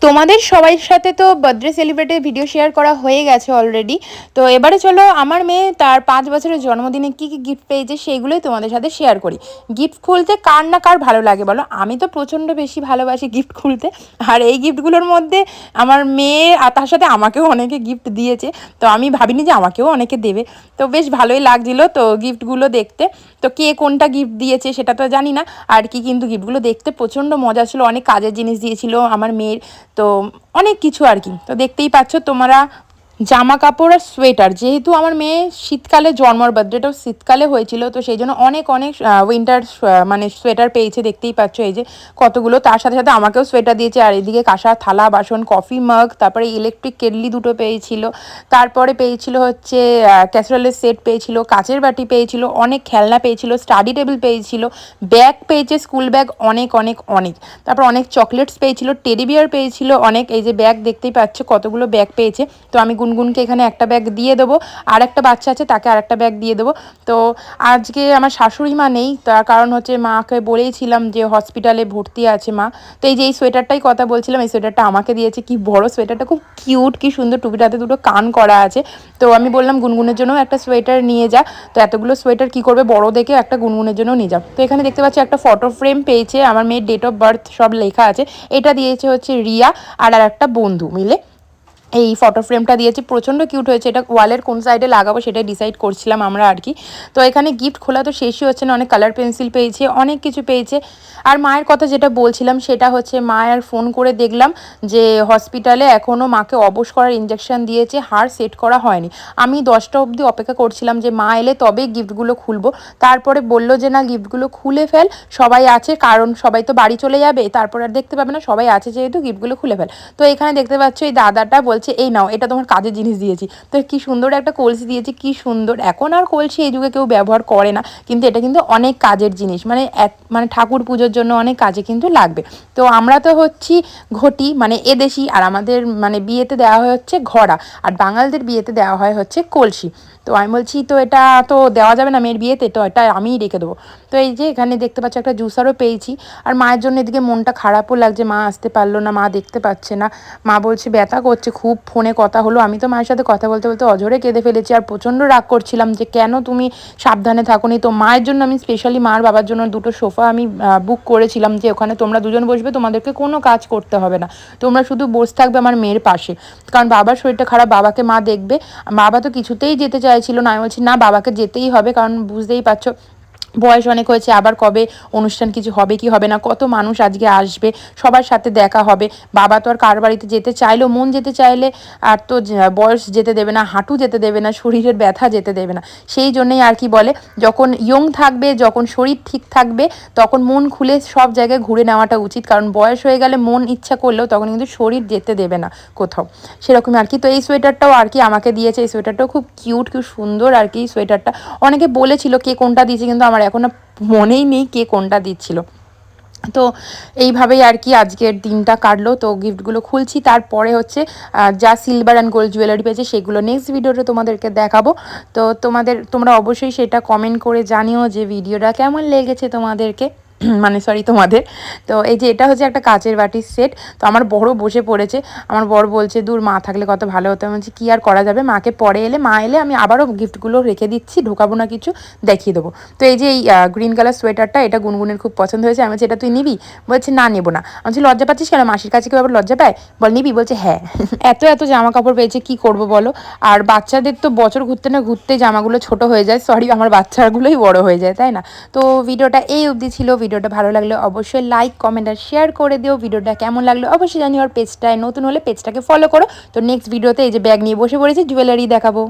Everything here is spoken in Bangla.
তোমাদের সবার সাথে তো বার্থডে সেলিব্রেটের ভিডিও শেয়ার করা হয়ে গেছে অলরেডি। তো এবারে চলো আমার মেয়ে তার 5 বছরের জন্মদিনে কী কী গিফট পেয়েছে সেইগুলোই তোমাদের সাথে শেয়ার করি। গিফট খুলতে কার না কার ভালো লাগে বলো? আমি তো প্রচণ্ড বেশি ভালোবাসি গিফট খুলতে। আর এই গিফটগুলোর মধ্যে আমার মেয়ে আর তার সাথে আমাকেও অনেকে গিফট দিয়েছে। তো আমি ভাবিনি যে আমাকেও অনেকে দেবে। তো বেশ ভালোই লাগছিলো তো গিফটগুলো দেখতে। তো কে কোনটা গিফট দিয়েছে সেটা তো জানি না আর কি, কিন্তু গিফটগুলো দেখতে প্রচণ্ড মজা ছিল। অনেক কাজের জিনিস দিয়েছিল আমার মেয়ের, তো অনেক কিছু আর কি। তো দেখতেই পাচ্ছ তোমরা, জামা কাপড় আর সোয়েটার, যেহেতু আমার মেয়ে শীতকালে জন্ম, আর বার্থডেটাও শীতকালে হয়েছিল, তো সেই জন্য অনেক অনেক উইন্টার মানে সোয়েটার পেয়েছে। দেখতেই পাচ্ছ এই যে কতগুলো, তার সাথে সাথে আমাকেও সোয়েটার দিয়েছে। আর এদিকে কাঁসা থালা বাসন, কফি মাগ, তারপরে ইলেকট্রিক কেটলি দুটো পেয়েছিল, তারপরে পেয়েছিল হচ্ছে ক্যাসারোলের সেট পেয়েছিল, কাচের বাটি পেয়েছিল, অনেক খেলনা পেয়েছিল, স্টাডি টেবিল পেয়েছিল, ব্যাগ পেয়েছে, স্কুল ব্যাগ অনেক অনেক অনেক, তারপর অনেক চকলেটস পেয়েছিল, টেডি বিয়ার পেয়েছিল অনেক। এই যে ব্যাগ দেখতেই পাচ্ছ কতগুলো ব্যাগ পেয়েছে। তো আমি গুনগুনকে এখানে একটা ব্যাগ দিয়ে দেবো, আর একটা বাচ্চা আছে তাকে আর একটা ব্যাগ দিয়ে দেবো। তো আজকে আমার শাশুড়ি মা নেই, তার কারণ হচ্ছে মাকে বলেইছিলাম যে হসপিটালে ভর্তি আছে মা। তো এই যে এই সোয়েটারটাই কথা বলছিলাম, এই সোয়েটারটা আমাকে দিয়েছে। কি বড় সোয়েটারটা, খুব কিউট, কি সুন্দর, টুপিটাতে দুটো কান করা আছে। তো আমি বললাম গুনগুনের জন্য একটা সোয়েটার নিয়ে যা। তো এতগুলো সোয়েটার কি করবে, বড় দেখে একটা গুনগুনের জন্য নিয়ে যা। তো এখানে দেখতে পাচ্ছি একটা ফটো ফ্রেম পেয়েছে, আমার মেয়ের ডেট অফ বার্থ সব লেখা আছে। এটা দিয়েছে হচ্ছে রিয়া আর একটা বন্ধু মিলে এই ফটো ফ্রেমটা দিয়েছি, প্রচণ্ড কিউট হয়েছে। এটা ওয়ালের কোন সাইডে লাগাবো সেটাই ডিসাইড করছিলাম আমরা আর কি। তো এখানে গিফট খোলা তো শেষই হচ্ছে না, অনেক কালার পেন্সিল পেয়েছে, অনেক কিছু পেয়েছে। আর মায়ের কথা যেটা বলছিলাম সেটা হচ্ছে, মায়ের ফোন করে দেখলাম যে হসপিটালে এখনও মাকে অবশ করার ইঞ্জেকশন দিয়েছে, হাড় সেট করা হয়নি। আমি 10টা অবধি অপেক্ষা করছিলাম যে মা এলে তবে গিফটগুলো খুলবো। তারপরে বললো যে না, গিফটগুলো খুলে ফেল, সবাই আছে, কারণ সবাই তো বাড়ি চলে যাবে, তারপর আর দেখতে পাবে না, সবাই আছে যেহেতু গিফটগুলো খুলে ফেল। তো এখানে দেখতে পাচ্ছ এই দাদাটা বলছে এই নাও, এটা তোমার কাজের জিনিস দিয়েছি। তো কি সুন্দর একটা কলসি দিয়েছি, কি সুন্দর। এখন আর কলসি এই যুগে কেউ ব্যবহার করে না, কিন্তু এটা কিন্তু অনেক কাজের জিনিস, মানে ঠাকুর পুজোর জন্য অনেক কাজে কিন্তু লাগবে। তো আমরা তো হচ্ছি ঘটি মানে এদেশি, আর আমাদের মানে বিয়েতে দেওয়া হয় হচ্ছে ঘড়া, আর বাঙালদের বিয়েতে দেওয়া হয় হচ্ছে কলসি। তো আমি বলছি তো এটা তো দেওয়া যাবে না মেয়ের বিয়েতে, তো এটা আমিই রেখে দেবো। তো এই যে এখানে দেখতে পাচ্ছি একটা জুসারও পেয়েছি। আর মায়ের জন্য এদিকে মনটা খারাপও লাগছে, মা আসতে পারলো না, মা দেখতে পাচ্ছে না। মা বলছে ব্যথা করছে খুব, ফোনে কথা হলো, আমি তো মায়ের সাথে কথা বলতে বলতে অঝরে কেঁদে ফেলেছি। আর প্রচণ্ড রাগ করছিলাম যে কেন তুমি সাবধানে থাকোনি। তো মায়ের জন্য আমি স্পেশালি মার বাবার জন্য দুটো সোফা আমি বুক করেছিলাম, যে ওখানে তোমরা দুজন বসবে, তোমাদেরকে কোনো কাজ করতে হবে না, তোমরা শুধু বসে থাকবে আমার মেয়ের পাশে। কারণ বাবার শরীরটা খারাপ, বাবাকে মা দেখবে। বাবা তো কিছুতেই যেতে চাইছিল না, আমি বলছি না বাবাকে যেতেই হবে, কারণ বুঝতেই পারছো বয়স অনেক হয়েছে, আবার কবে অনুষ্ঠান কিছু হবে কি হবে না, কত মানুষ আজকে আসবে, সবার সাথে দেখা হবে। বাবা তো আর কার বাড়িতে যেতে চাইলেও, মন যেতে চাইলে আর তো বয়স যেতে দেবে না, হাঁটু যেতে দেবে না, শরীরের ব্যথা যেতে দেবে না। সেই জন্যই আর কি বলে, যখন ইয়ং থাকবে, যখন শরীর ঠিক থাকবে, তখন মন খুলে সব জায়গায় ঘুরে নেওয়াটা উচিত। কারণ বয়স হয়ে গেলে মন ইচ্ছা করলেও তখন কিন্তু শরীর যেতে দেবে না কোথাও, সেরকমই আর কি। তো এই সোয়েটারটাও আর কি আমাকে দিয়েছে, এই সোয়েটারটাও খুব কিউট, খুব সুন্দর আর কি সোয়েটারটা। অনেকে বলেছিল কে কোনটা দিয়েছে, কিন্তু আমার এখনও মনেই নেই কে কোনটা দিচ্ছিল। তো এইভাবেই আর কি আজকের দিনটা কাটলো। তো গিফটগুলো খুলছি, তারপরে হচ্ছে যা সিলভার অ্যান্ড গোল্ড জুয়েলারি পেয়েছে সেগুলো নেক্সট ভিডিওতে তোমাদেরকে দেখাবো। তো তোমরা অবশ্যই সেটা কমেন্ট করে জানিও যে ভিডিওটা কেমন লেগেছে তোমাদেরকে, মানে সরি তোমাদের। তো এই যে এটা হচ্ছে একটা কাচের বাটির সেট। তো আমার বড় বসে পড়েছে, আমার বড় বলছে দূর মা থাকলে কত ভালো হতো। আমি বলছি কী আর করা যাবে, মাকে পরে এলে, মা এলে আমি আবারও গিফটগুলো রেখে দিচ্ছি, ঢোকাবো না কিছু, দেখিয়ে দেবো। তো এই যে এই গ্রিন কালার সোয়েটারটা, এটা গুনগুনের খুব পছন্দ হয়েছে। আমি বলছি এটা তুই নিবি? বলছে না নেবো না। আমি বলছি লজ্জা পাচ্ছিস কেন, মাসির কাছে কেউ আবার লজ্জা পায়, বল নিবি? বলছে হ্যাঁ। এত এত জামা কাপড় পেয়েছে, কি করব বলো। আর বাচ্চাদের তো বছর ঘুরতে না ঘুরতে জামাগুলো ছোট হয়ে যায়, সরি আমার বাচ্চাগুলোই বড় হয়ে যায়, তাই না? তো ভিডিওটা এই অবধি ছিল। ভিডিওটা ভালো লাগলে অবশ্যই লাইক কমেন্ট আর শেয়ার করে দিও। ভিডিওটা কেমন লাগলো অবশ্যই জানিও, আর পেজটায় নতুন হলে পেজটাকে ফলো করো। তো নেক্সট ভিডিওতে এই যে ব্যাগ নিয়ে বসে পড়েছি, জুয়েলারি দেখাবো।